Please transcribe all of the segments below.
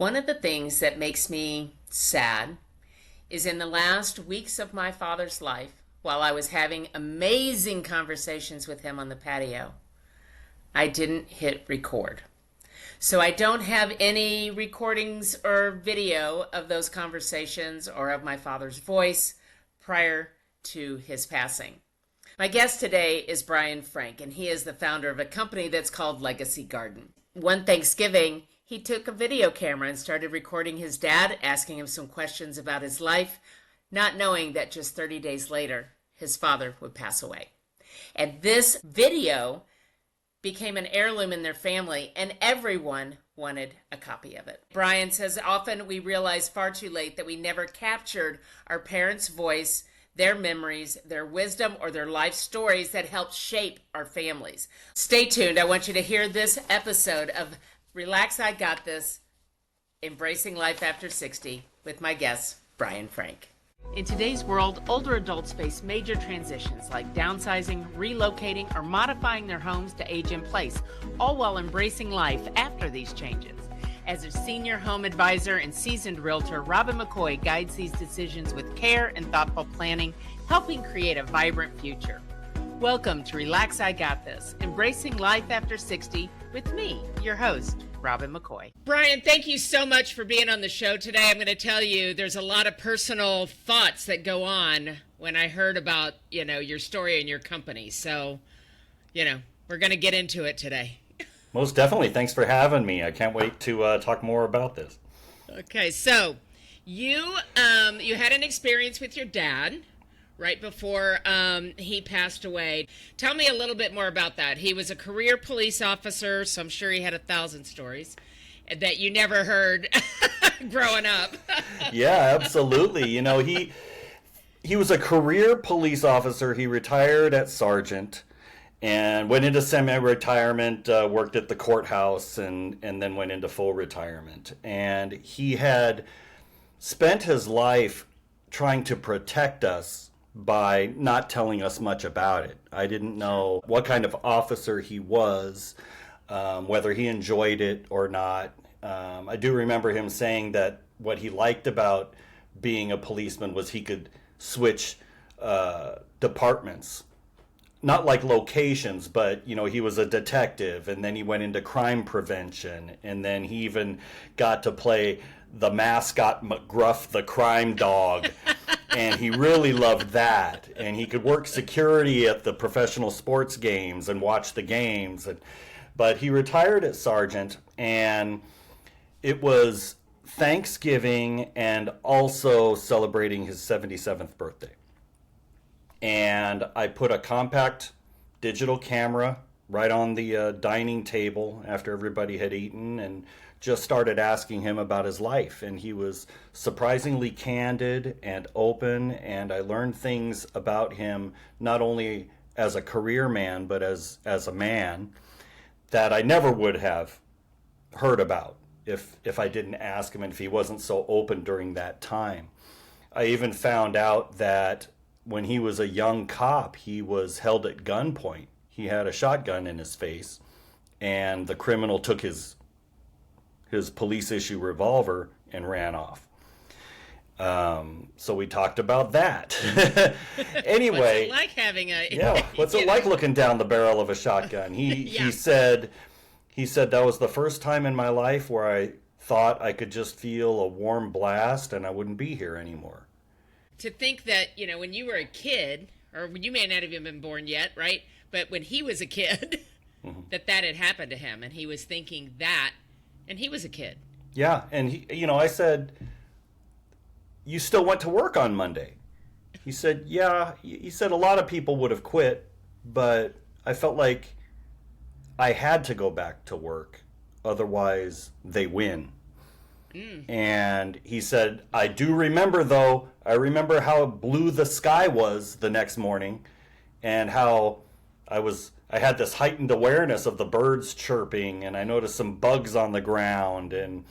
One of the things that makes me sad is in the last weeks of my father's life, while I was having amazing conversations with him on the patio, I didn't hit record. So I don't have any recordings or video of those conversations or of my father's voice prior to his passing. My guest today is Bryan Frank, and he is the founder of a company that's called Legacy Garden. One Thanksgiving, he took a video camera and started recording his dad, asking him some questions about his life, not knowing that just 30 days later, his father would pass away. And this video became an heirloom in their family, and everyone wanted a copy of it. Bryan says often we realize far too late that we never captured our parents' voice, their memories, their wisdom, or their life stories that helped shape our families. Stay tuned. I want you to hear this episode of Relax, I Got This, Embracing Life After 60 with my guest, Bryan Frank. In today's world, older adults face major transitions like downsizing, relocating, or modifying their homes to age in place, all while embracing life after these changes. As a senior home advisor and seasoned realtor, Robin McCoy guides these decisions with care and thoughtful planning, helping create a vibrant future. Welcome to Relax, I Got This, Embracing Life After 60 with me, your host, Robin McCoy. Bryan, thank you so much for being on the show today. I'm going to tell you there's a lot of personal thoughts that go on when I heard about, your story and your company. So, we're going to get into it today. Most definitely. Thanks for having me. I can't wait to talk more about this. Okay, so you had an experience with your dad right before he passed away. Tell me a little bit more about that. He was a career police officer, so I'm sure he had 1,000 stories that you never heard growing up. Yeah, absolutely. He was a career police officer. He retired at sergeant and went into semi-retirement, worked at the courthouse, and then went into full retirement. And he had spent his life trying to protect us by not telling us much about it. I didn't know what kind of officer he was, whether he enjoyed it or not. I do remember him saying that what he liked about being a policeman was he could switch departments. Not like locations, but, he was a detective, and then he went into crime prevention, and then he even got to play the mascot McGruff the crime dog, and he really loved that. And he could work security at the professional sports games and watch the games. But he retired as sergeant, and it was Thanksgiving and also celebrating his 77th birthday. And I put a compact digital camera right on the dining table after everybody had eaten and just started asking him about his life. And he was surprisingly candid and open, and I learned things about him not only as a career man but as a man that I never would have heard about if I didn't ask him and if he wasn't so open during that time. I even found out that when he was a young cop, he was held at gunpoint. He had a shotgun in his face, and the criminal took his police issue revolver and ran off. So we talked about that. Anyway, what's it like having a what's it like looking down the barrel of a shotgun? He said that was the first time in my life where I thought I could just feel a warm blast and I wouldn't be here anymore. To think that, when you were a kid, or you may not have even been born yet, right? But when he was a kid, that had happened to him, and he was thinking that, and he was a kid. Yeah, and I said, "You still went to work on Monday?" He said, "Yeah." He said a lot of people would have quit, but I felt like I had to go back to work, otherwise they win. And he said, "I do remember, though. I remember how blue the sky was the next morning, and how I had this heightened awareness of the birds chirping, and I noticed some bugs on the ground, and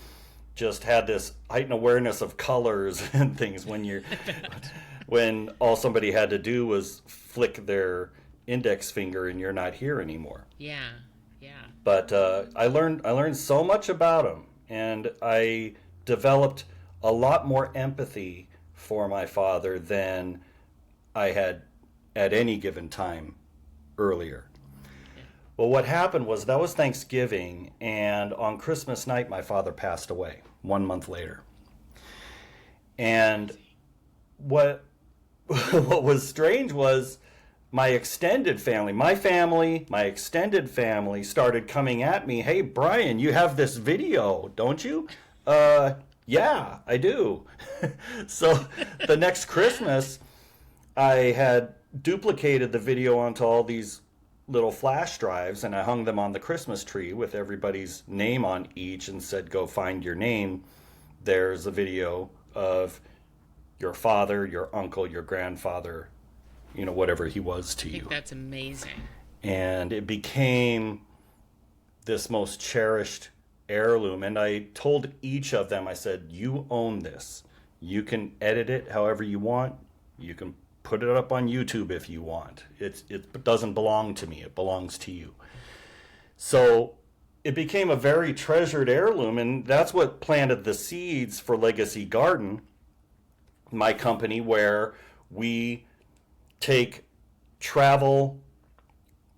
just had this heightened awareness of colors and things when all somebody had to do was flick their index finger and you're not here anymore." Yeah. But I learned so much about him. and I developed a lot more empathy for my father than I had at any given time earlier. Well, what happened was that was Thanksgiving, and on Christmas night, my father passed away 1 month later. And what what was strange was my extended family, my extended family started coming at me. Hey, Bryan, you have this video, don't you? Yeah, I do. So the next Christmas, I had duplicated the video onto all these little flash drives, and I hung them on the Christmas tree with everybody's name on each and said, go find your name. There's a video of your father, your uncle, your grandfather, whatever he was to you. I think that's amazing. And it became this most cherished heirloom. And I told each of them, I said, you own this. You can edit it however you want. You can put it up on YouTube if you want. It doesn't belong to me. It belongs to you. So it became a very treasured heirloom, and that's what planted the seeds for Legacy Garden, my company, where we take travel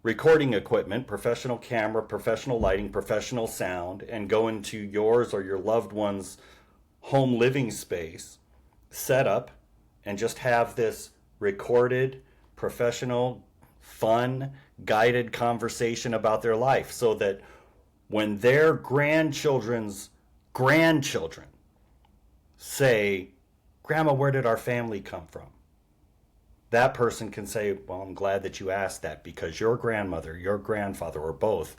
recording equipment, professional camera, professional lighting, professional sound, and go into yours or your loved one's home living space, set up, and just have this recorded, professional, fun, guided conversation about their life, so that when their grandchildren's grandchildren say, Grandma, where did our family come from? That person can say, well, I'm glad that you asked that, because your grandmother, your grandfather, or both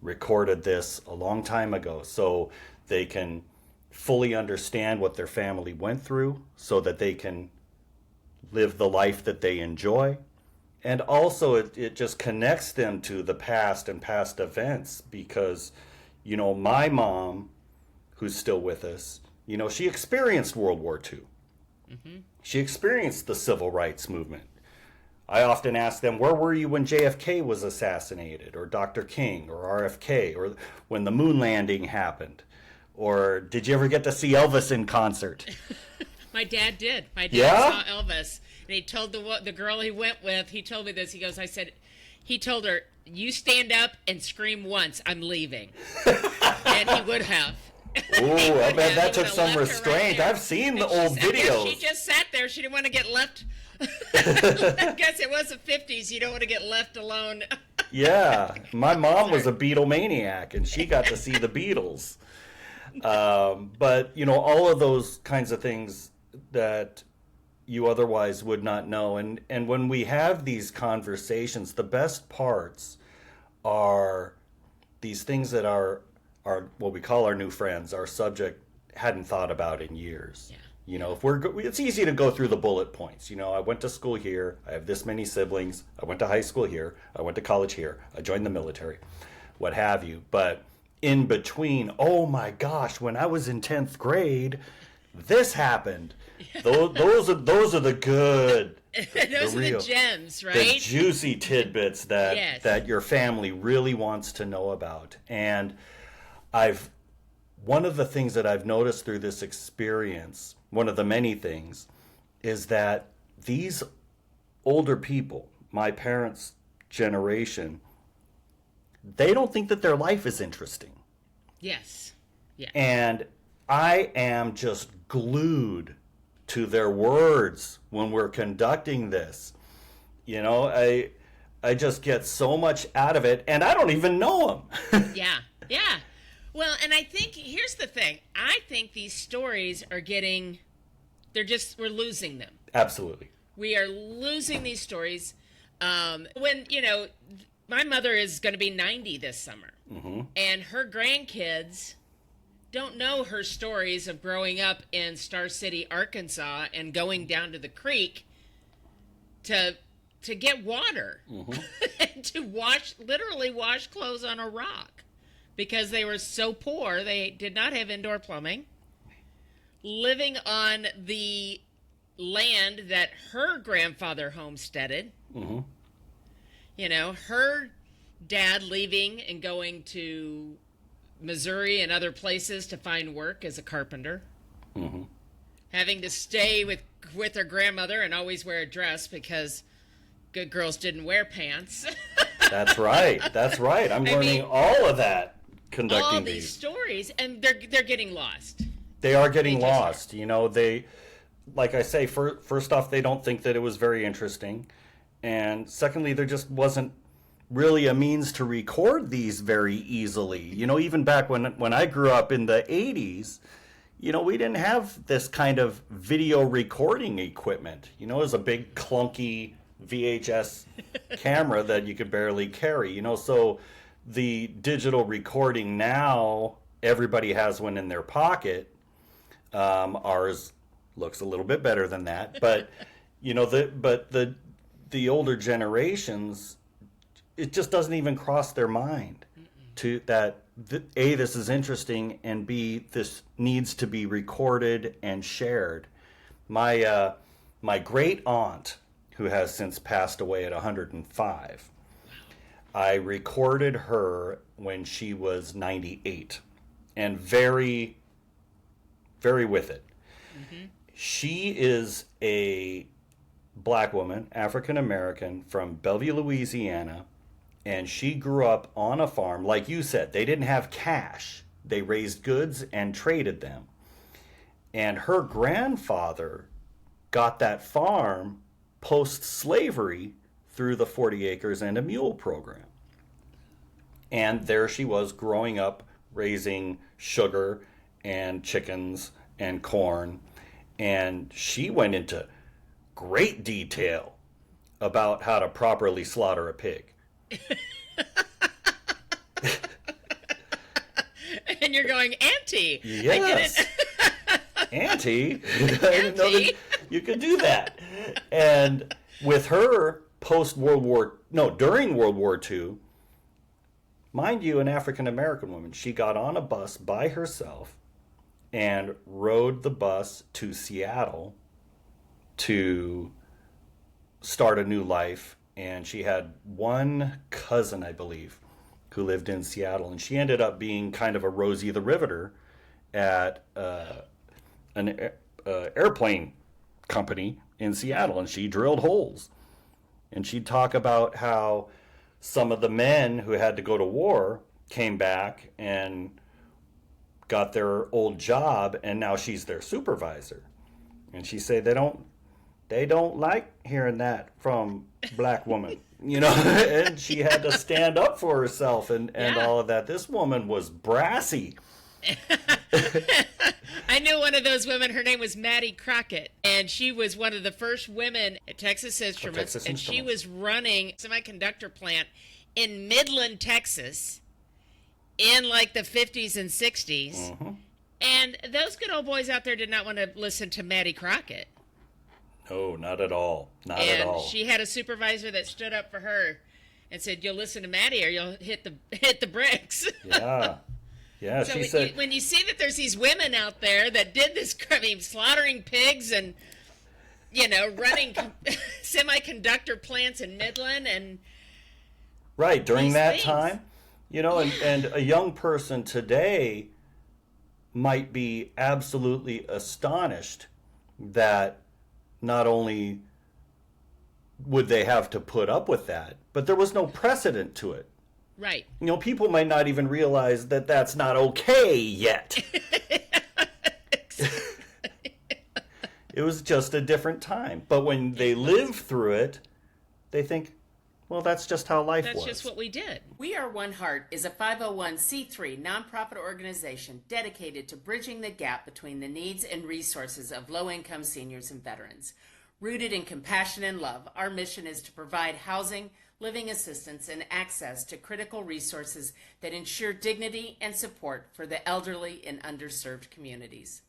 recorded this a long time ago, so they can fully understand what their family went through, so that they can live the life that they enjoy. And also it just connects them to the past and past events, because, my mom, who's still with us, she experienced World War II. Mm-hmm. She experienced the civil rights movement. I often ask them, where were you when JFK was assassinated, or Dr. King, or RFK, or when the moon landing happened? Or did you ever get to see Elvis in concert? My dad did. My dad saw Elvis. And he told the girl he went with, he told me this. He goes, he told her, you stand up and scream once, I'm leaving. And he would have. Oh, I bet that took some restraint. I've seen the old videos. She just sat there. She didn't want to get left. I guess it was the 50s. You don't want to get left alone. Yeah. My mom was a Beatlemaniac, and she got to see the Beatles. But, all of those kinds of things that you otherwise would not know. And when we have these conversations, the best parts are these things that are what we call our new friends, our subject hadn't thought about in years. Yeah. It's easy to go through the bullet points. I went to school here. I have this many siblings. I went to high school here. I went to college here. I joined the military, what have you. But in between, oh my gosh, when I was in 10th grade, this happened. Those are the good, those are the gems, right? The juicy tidbits that your family really wants to know about. And one of the things that I've noticed through this experience, one of the many things, is that these older people, my parents' generation, they don't think that their life is interesting. Yes. Yeah. And I am just glued to their words when we're conducting this. I just get so much out of it, and I don't even know them. Yeah. Well, and I think, here's the thing. I think these stories are we're losing them. Absolutely. We are losing these stories. When, my mother is going to be 90 this summer. Mm-hmm. And her grandkids don't know her stories of growing up in Star City, Arkansas, and going down to the creek to get water. Mm-hmm. And to literally wash clothes on a rock, because they were so poor. They did not have indoor plumbing, living on the land that her grandfather homesteaded. Mm-hmm. Her dad leaving and going to Missouri and other places to find work as a carpenter. Mm-hmm. Having to stay with her grandmother and always wear a dress because good girls didn't wear pants. That's right. I'm learning all of that conducting all these stories, and they're getting lost. They are getting lost. You know, they, like I say, first off, they don't think that it was very interesting. And secondly, there just wasn't really a means to record these very easily. You know, even back when I grew up in the 80s, you know, we didn't have this kind of video recording equipment. You know, it was a big clunky VHS camera that you could barely carry. You know, so the digital recording now, everybody has one in their pocket. Ours looks a little bit better than that, but you know, the older generations, it just doesn't even cross their mind to that. A, this is interesting, and B, this needs to be recorded and shared. My great aunt, who has since passed away at 105, I recorded her when she was 98, and very, very with it. Mm-hmm. She is a black woman, African American, from Bellevue, Louisiana, and she grew up on a farm. Like you said, they didn't have cash. They raised goods and traded them. And her grandfather got that farm post-slavery through the 40 acres and a mule program. And there she was growing up, raising sugar and chickens and corn. And she went into great detail about how to properly slaughter a pig. And you're going, Auntie. Yes. I get it. Auntie? I didn't know that you could do that. And with her during World War II, mind you, an African American woman, she got on a bus by herself and rode the bus to Seattle to start a new life. And she had one cousin, I believe, who lived in Seattle. And she ended up being kind of a Rosie the Riveter at an airplane company in Seattle. And she drilled holes. And she'd talk about how some of the men who had to go to war came back and got their old job, and now she's their supervisor. And she said they don't like hearing that from black women, you know. And she had to stand up for herself and all of that. This woman was brassy. I knew one of those women. Her name was Maddie Crockett, and she was one of the first women at Texas Instruments, and she was running a semiconductor plant in Midland, Texas, in like the 50s and 60s. Mm-hmm. And those good old boys out there did not want to listen to Maddie Crockett. No, not at all. Not at all. And she had a supervisor that stood up for her and said, "You'll listen to Maddie, or you'll hit the bricks." Yeah. Yeah, so she said, when you see that there's these women out there that did this, I mean, slaughtering pigs and, you know, running semiconductor plants in Midland and right during that things. time, you know, and a young person today might be absolutely astonished that not only would they have to put up with that, but there was no precedent to it. Right. You know, people might not even realize that that's not okay yet. It was just a different time. But when they live through it, they think, well, that's just how life was. That's just what we did. We Are One Heart is a 501c3 nonprofit organization dedicated to bridging the gap between the needs and resources of low-income seniors and veterans. Rooted in compassion and love, our mission is to provide housing, living assistance, and access to critical resources that ensure dignity and support for the elderly in underserved communities.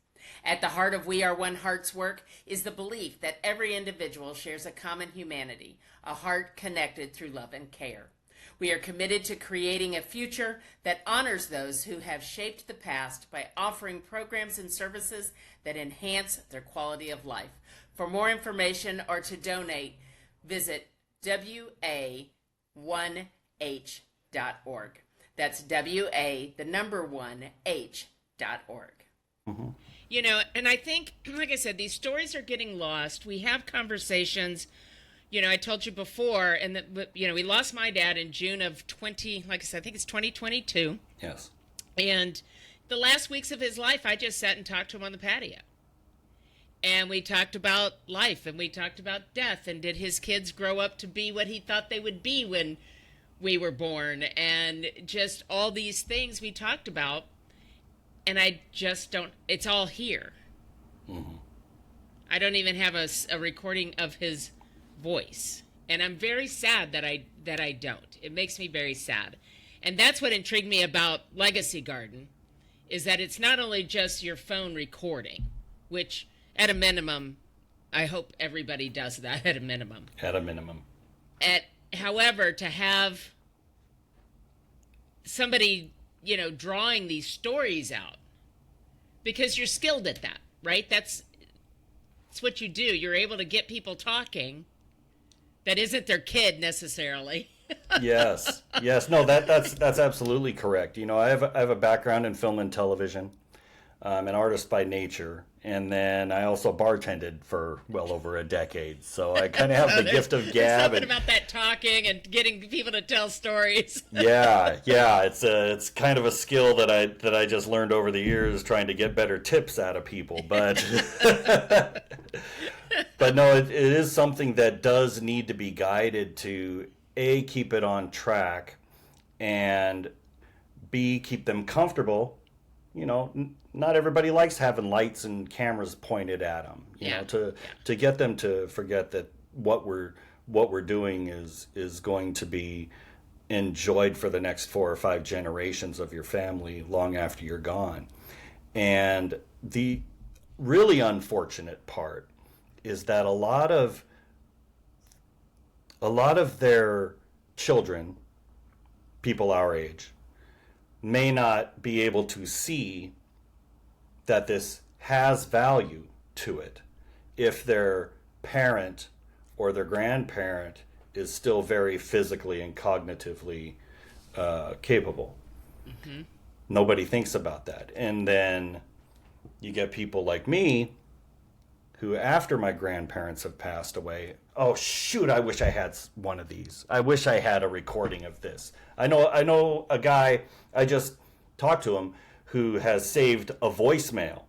At the heart of We Are One Heart's work is the belief that every individual shares a common humanity, a heart connected through love and care. We are committed to creating a future that honors those who have shaped the past by offering programs and services that enhance their quality of life. For more information or to donate, visit wa1h.org. That's WA1H.org. Mm-hmm. And I think, like I said, these stories are getting lost. We have conversations. I told you before, and that, we lost my dad in June of like I said, I think it's 2022. Yes. And the last weeks of his life, I just sat and talked to him on the patio. And we talked about life, and we talked about death, and did his kids grow up to be what he thought they would be when we were born, and just all these things we talked about. And I just don't, it's all here. Mm-hmm. I don't even have a recording of his voice. And I'm very sad that I don't. It makes me very sad. And that's what intrigued me about Legacy Garden, is that it's not only just your phone recording, which at a minimum, I hope everybody does that at a minimum. At a minimum. However, to have somebody, drawing these stories out, because you're skilled at that, right? That's what you do. You're able to get people talking that isn't their kid necessarily. Yes. No, that's absolutely correct. I have a background in film and television. I'm an artist by nature, and then I also bartended for well over a decade. So I kind of have the gift of gab. There's something about that talking and getting people to tell stories. Yeah. It's kind of a skill that I just learned over the years, trying to get better tips out of people. But but no, it is something that does need to be guided to A, keep it on track, and B, keep them comfortable. Not everybody likes having lights and cameras pointed at them. To get them to forget that what we're doing is going to be enjoyed for the next 4 or 5 generations of your family long after you're gone. And the really unfortunate part is that a lot of their children, people our age, may not be able to see that this has value to it if their parent or their grandparent is still very physically and cognitively capable. Mm-hmm. Nobody thinks about that. And then you get people like me who, after my grandparents have passed away, oh shoot, I wish I had one of these. I wish I had a recording of this. I know a guy, I just talked to him, who has saved a voicemail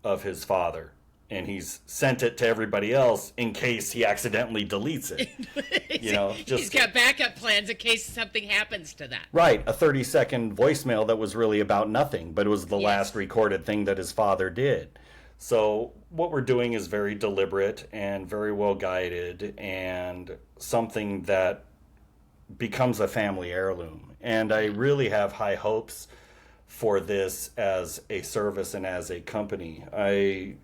of his father, and he's sent it to everybody else in case he accidentally deletes it. He's got backup plans in case something happens to that. Right, a 30-second voicemail that was really about nothing, but it was the last recorded thing that his father did. So what we're doing is very deliberate and very well guided, and something that becomes a family heirloom. And I really have high hopes for this as a service and as a company. I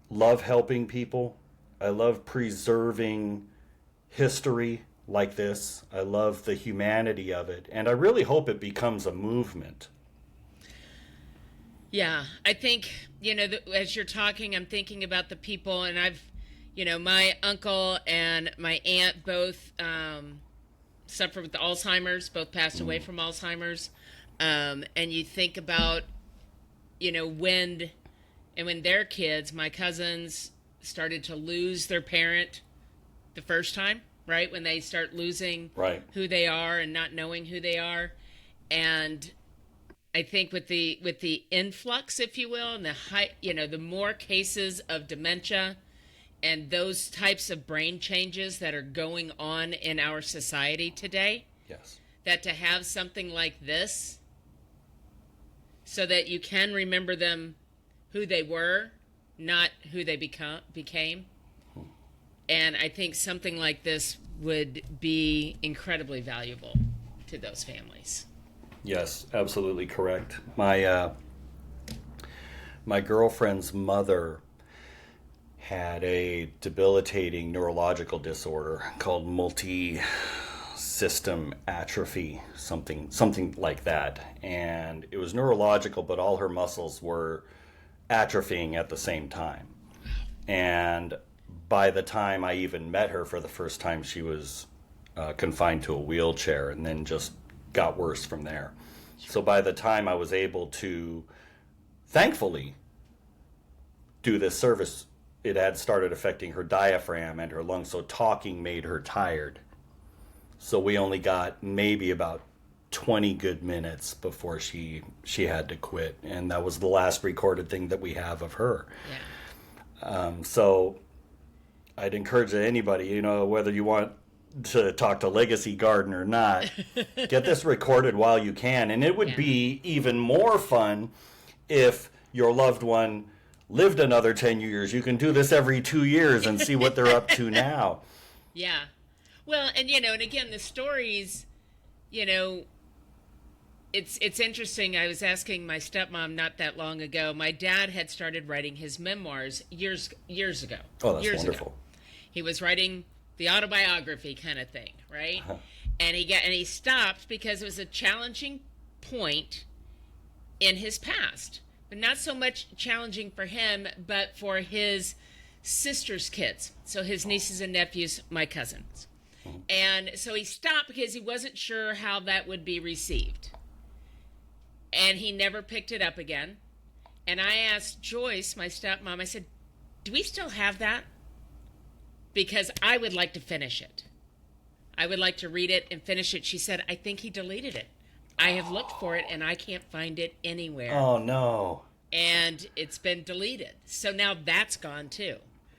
love helping people. I love preserving history like this. I love the humanity of it. And I really hope it becomes a movement. Yeah, I think, as you're talking, I'm thinking about the people, and I've, my uncle and my aunt both suffered with Alzheimer's, both passed away from Alzheimer's. And you think about, when their kids, my cousins, started to lose their parent the first time, right? When they start losing who they are and not knowing who they are. And I think with the influx, if you will, and the more cases of dementia and those types of brain changes that are going on in our society today, yes, that to have something like this, so that you can remember them who they were, not who they became. And I think something like this would be incredibly valuable to those families. Yes, absolutely correct. My girlfriend's mother had a debilitating neurological disorder called multi-system atrophy, something like that. And it was neurological, but all her muscles were atrophying at the same time. And by the time I even met her for the first time, she was confined to a wheelchair, and then just got worse from there. So by the time I was able to, thankfully, do this service, it had started affecting her diaphragm and her lungs, so talking made her tired. So we only got maybe about 20 good minutes before she had to quit, and that was the last recorded thing that we have of her. So I'd encourage anybody, whether you want to talk to Legacy Garden or not, get this recorded while you can. And it would be even more fun if your loved one lived another 10 years. You can do this every 2 years and see what they're up to now. Yeah. Well, and and again, the stories, it's interesting. I was asking my stepmom not that long ago. My dad had started writing his memoirs years ago. Oh, that's wonderful. He was writing the autobiography kind of thing, right? And he stopped because it was a challenging point in his past, but not so much challenging for him, but for his sister's kids. So his nieces and nephews, my cousins. And so he stopped because he wasn't sure how that would be received. And he never picked it up again. And I asked Joyce, my stepmom, I said, do we still have that? Because I would like to finish it. I would like to read it and finish it. She said, I think he deleted it. I have looked for it and I can't find it anywhere. Oh, no. And it's been deleted. So now that's gone too.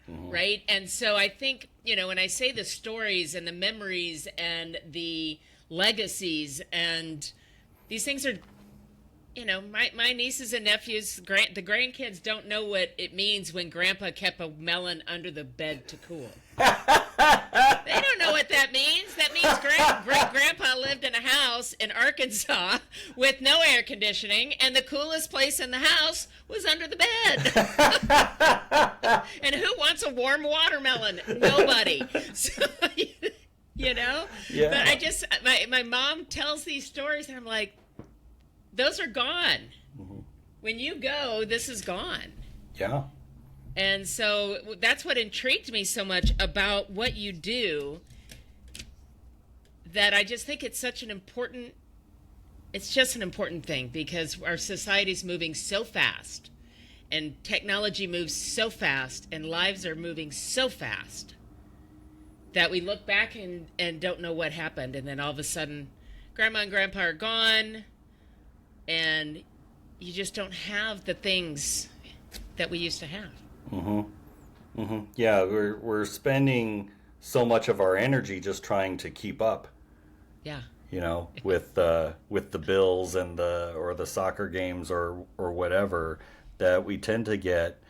Right? And so I think, when I say the stories and the memories and the legacies, and these things are, my nieces and nephews, the grandkids don't know what it means when Grandpa kept a melon under the bed to cool. They don't know what that means. That means great-grandpa lived in a house in Arkansas with no air conditioning, and the coolest place in the house was under the bed. And who wants a warm watermelon? Nobody. So, Yeah. But my mom tells these stories, and I'm like, those are gone. When you go, this is gone. Yeah. And so that's what intrigued me so much about what you do, that I just think it's just an important thing, because our society's moving so fast, and technology moves so fast, and lives are moving so fast, that we look back and don't know what happened. And then all of a sudden, Grandma and Grandpa are gone, and you just don't have the things that we used to have. Yeah, we're spending so much of our energy just trying to keep up. Yeah. With the bills and the soccer games or whatever, that we tend to get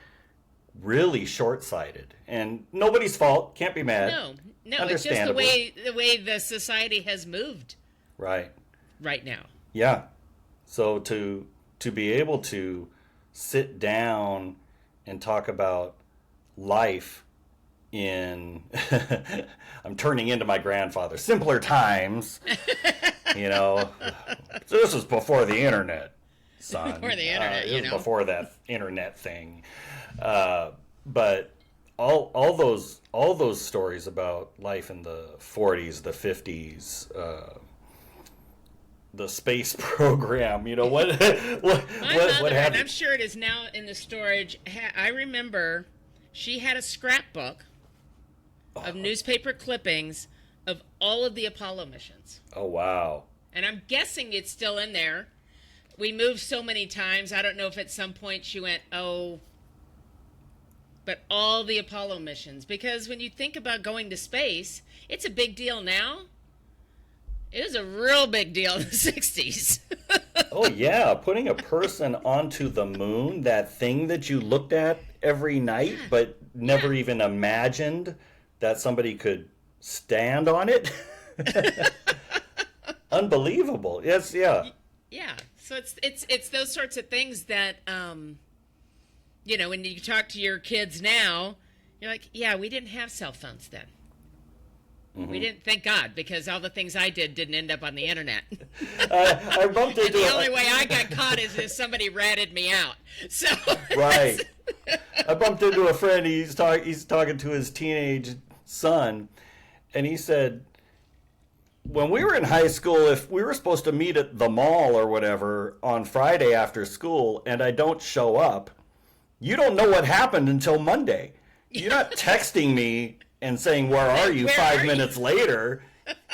really short-sighted. And nobody's fault, can't be mad. No, it's just the way the society has moved. Right now. Yeah. So to be able to sit down and talk about life in I'm turning into my grandfather, simpler times. So this is before the internet, son. Before the internet, it was before that internet thing. But all those stories about life in the 40s, the 50s, the space program, what happened? And I'm sure it is now in the storage. I remember she had a scrapbook of newspaper clippings of all of the Apollo missions. Oh, wow. And I'm guessing it's still in there. We moved so many times. I don't know if at some point she went, but all the Apollo missions. Because when you think about going to space, it's a big deal now. It was a real big deal in the 60s. Oh, yeah. Putting a person onto the moon, that thing that you looked at every night, but never even imagined that somebody could stand on it. Unbelievable. Yes, yeah. Yeah. So it's those sorts of things that, when you talk to your kids now, you're like, yeah, we didn't have cell phones then. We didn't, thank God, because all the things I didn't end up on the internet. I bumped into the only way I got caught is if somebody ratted me out. So right. I bumped into a friend. He's talking to his teenage son, and he said, when we were in high school, if we were supposed to meet at the mall or whatever on Friday after school and I don't show up, you don't know what happened until Monday. You're not texting me and saying, where are you, Where 5 minutes later?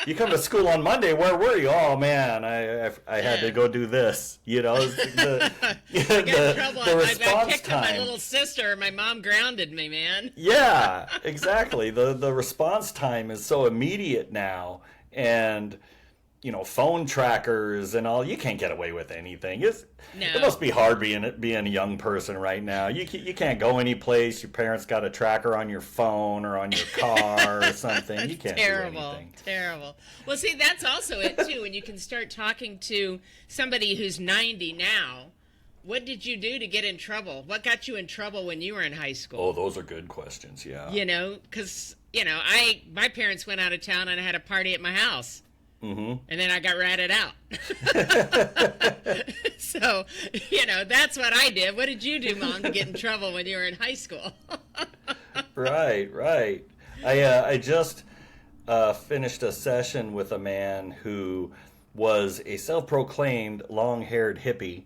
You come to school on Monday, where were you? Oh, man, I had to go do this. You know, I got in trouble. the I response picked up my time. little sister. My mom grounded me, man. Yeah, exactly. The response time is so immediate now. And, you know, phone trackers and all, you can't get away with anything. It must be hard being a young person right now. You can't go any place. Your parents got a tracker on your phone or on your car or something. You can't do anything. Terrible. Well, see, that's also it, too. When you can start talking to somebody who's 90 now, what did you do to get in trouble? What got you in trouble when you were in high school? Oh, those are good questions, yeah. You know, because, you know, my parents went out of town and I had a party at my house. Mm-hmm. And then I got ratted out. So, you know, that's what I did. What did you do, Mom, to get in trouble when you were in high school? Right. I just finished a session with a man who was a self-proclaimed long-haired hippie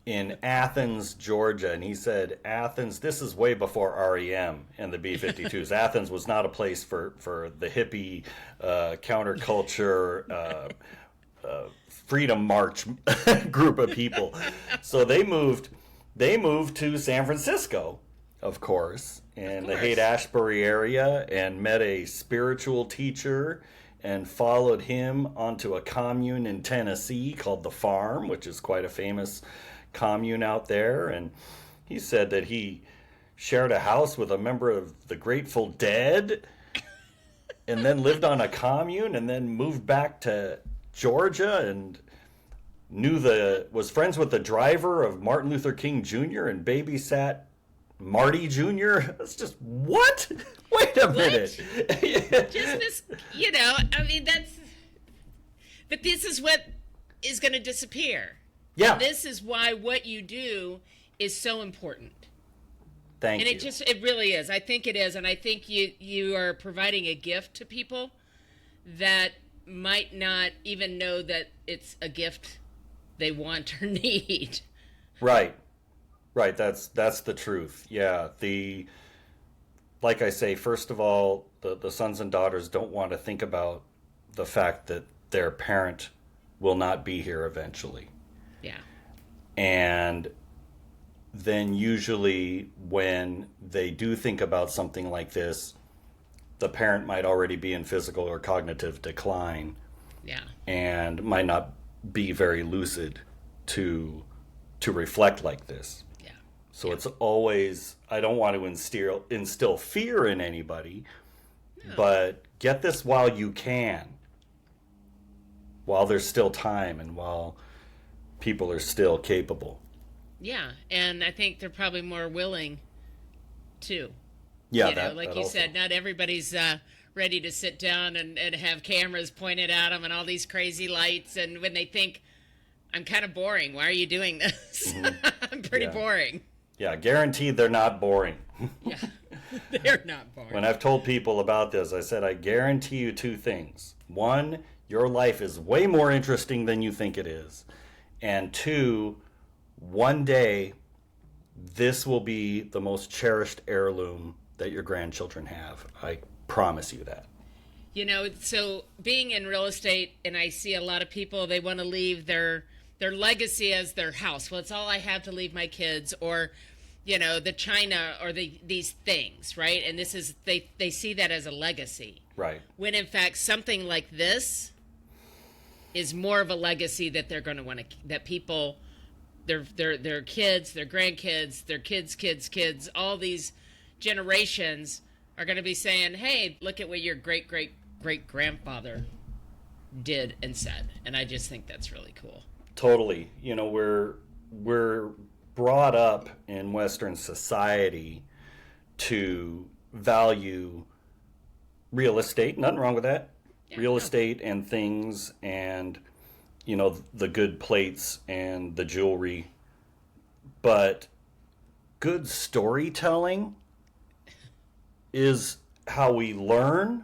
in Athens, Georgia. And he said, Athens, this is way before REM and the B-52s. Athens was not a place for the hippie counterculture Freedom March group of people. So they moved to San Francisco, of course, in the Haight-Ashbury area, and met a spiritual teacher and followed him onto a commune in Tennessee called The Farm, which is quite a famous commune out there. And he said that he shared a house with a member of the Grateful Dead and then lived on a commune and then moved back to Georgia and was friends with the driver of Martin Luther King Jr. and babysat Marty Jr. It's just, what? Wait a minute. Just this, you know, I mean, but this is what is going to disappear. Yeah. And this is why what you do is so important. Thank you. And it really is. I think it is. And I think you are providing a gift to people that might not even know that it's a gift they want or need. Right. That's the truth. Yeah. Like I say, first of all, the sons and daughters don't want to think about the fact that their parent will not be here eventually. Yeah. And then usually when they do think about something like this, the parent might already be in physical or cognitive decline. Yeah. And might not be very lucid to reflect like this. Yeah. So it's always, I don't want to instill fear in anybody, but get this while you can, while there's still time and while people are still capable. Yeah, and I think they're probably more willing to. Yeah, you know, like you said, not everybody's ready to sit down and have cameras pointed at them and all these crazy lights. And when they think, I'm kind of boring, why are you doing this? Mm-hmm. I'm pretty boring. Yeah, guaranteed they're not boring. Yeah, they're not boring. When I've told people about this, I said, I guarantee you two things. One, your life is way more interesting than you think it is. And two, one day, this will be the most cherished heirloom that your grandchildren have. I promise you that. You know, so being in real estate, and I see a lot of people, they want to leave their legacy as their house. Well, it's all I have to leave my kids, or, you know, the china or these things, right? And this is, they see that as a legacy. Right. When in fact, something like this is more of a legacy that they're going to want to, that people, their kids, their grandkids, their kids, all these generations are going to be saying, hey, look at what your great-great-great-grandfather did and said. And I just think that's really cool. Totally. You know, we're brought up in Western society to value real estate. Nothing wrong with that. Yeah, real estate and things, and, you know, the good plates and the jewelry. But good storytelling is how we learn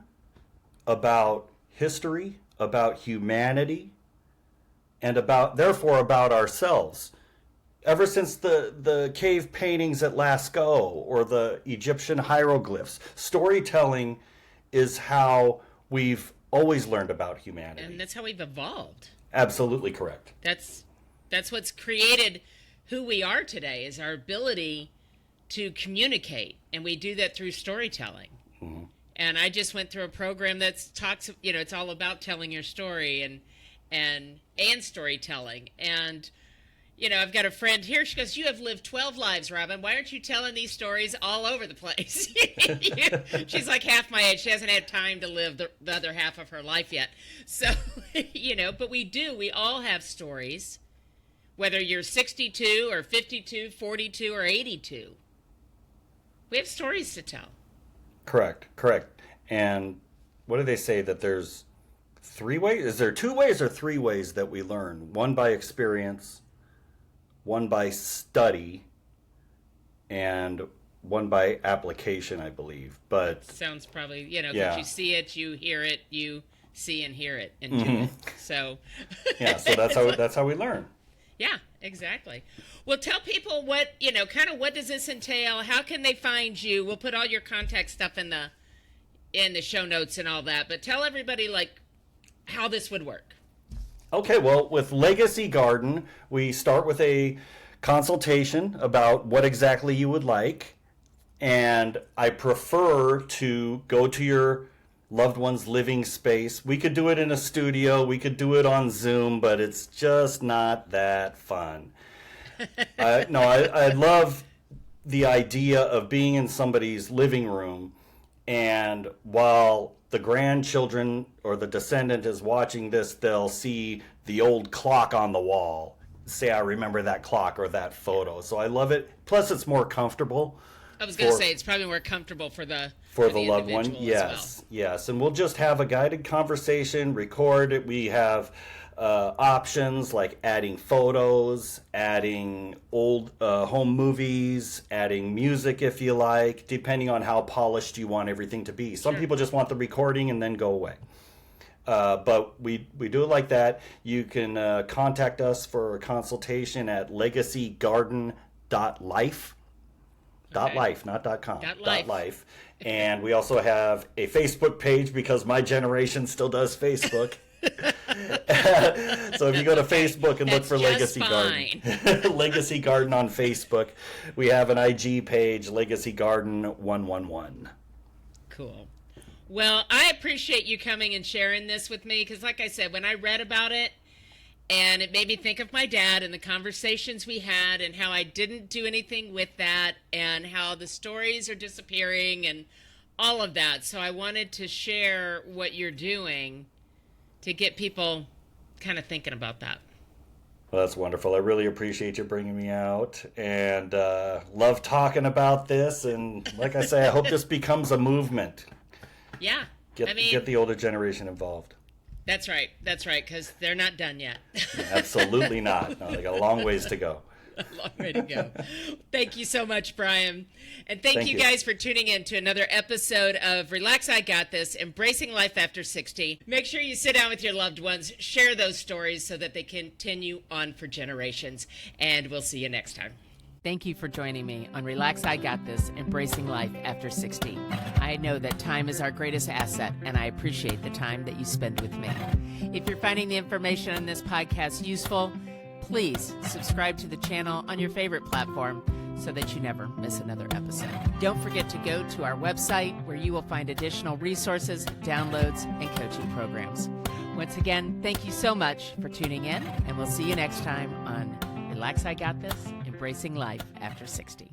about history, about humanity and therefore about ourselves. Ever since the cave paintings at Lascaux or the Egyptian hieroglyphs, storytelling is how we've always learned about humanity. And that's how we've evolved. Absolutely correct. That's what's created who we are today, is our ability to communicate, and we do that through storytelling. Mm-hmm. And I just went through a program that talks, it's all about telling your story and storytelling. And I've got a friend here. She goes, "You have lived 12 lives, Robin. Why aren't you telling these stories all over the place?" She's like half my age. She hasn't had time to live the other half of her life yet. So, but we all have stories, whether you're 62 or 52, 42 or 82. We have stories to tell. Correct. And what do they say, that there's 3 ways? Is there 2 ways or 3 ways that we learn? One by experience, one by study, and one by application, I believe. But sounds probably, because you see it, you hear it, you see and hear it and do it. So so that's how we learn. Yeah, exactly. Well, tell people what, kind of what does this entail? How can they find you? We'll put all your contact stuff in the show notes and all that, but tell everybody how this would work. Okay, well, with Legacy Garden, we start with a consultation about what exactly you would like, and I prefer to go to your loved one's living space. We could do it in a studio, we could do it on Zoom, but it's just not that fun. I love the idea of being in somebody's living room, and while the grandchildren or the descendant is watching this, they'll see the old clock on the wall. Say, I remember that clock or that photo. So I love it. Plus, it's more comfortable. I was going to say, it's probably more comfortable for the loved one. Yes. And we'll just have a guided conversation, record it. We have options like adding photos, adding old home movies, adding music if you like, depending on how polished you want everything to be. Some people just want the recording and then go away. But we do it like that. You can contact us for a consultation at legacygarden.life. Okay. .life, not .com. .life. And we also have a Facebook page because my generation still does Facebook. So if you go to Facebook and look for Legacy Garden, Legacy Garden on Facebook, we have an IG page, Legacy Garden 111. Cool. Well, I appreciate you coming and sharing this with me because, like I said, when I read about it, and it made me think of my dad and the conversations we had and how I didn't do anything with that and how the stories are disappearing and all of that. So I wanted to share what you're doing to get people kind of thinking about that. Well, that's wonderful. I really appreciate you bringing me out and love talking about this. And like I say, I hope this becomes a movement. Yeah. Get the older generation involved. That's right, because they're not done yet. Absolutely not. No, they got a long ways to go. A long way to go. Thank you so much, Bryan. And thank you guys for tuning in to another episode of Relax, I Got This, Embracing Life After 60. Make sure you sit down with your loved ones, share those stories so that they continue on for generations. And we'll see you next time. Thank you for joining me on Relax, I Got This, Embracing Life After 60. I know that time is our greatest asset, and I appreciate the time that you spend with me. If you're finding the information on this podcast useful, please subscribe to the channel on your favorite platform so that you never miss another episode. Don't forget to go to our website where you will find additional resources, downloads, and coaching programs. Once again, thank you so much for tuning in, and we'll see you next time on Relax, I Got This, Embracing Life After 60.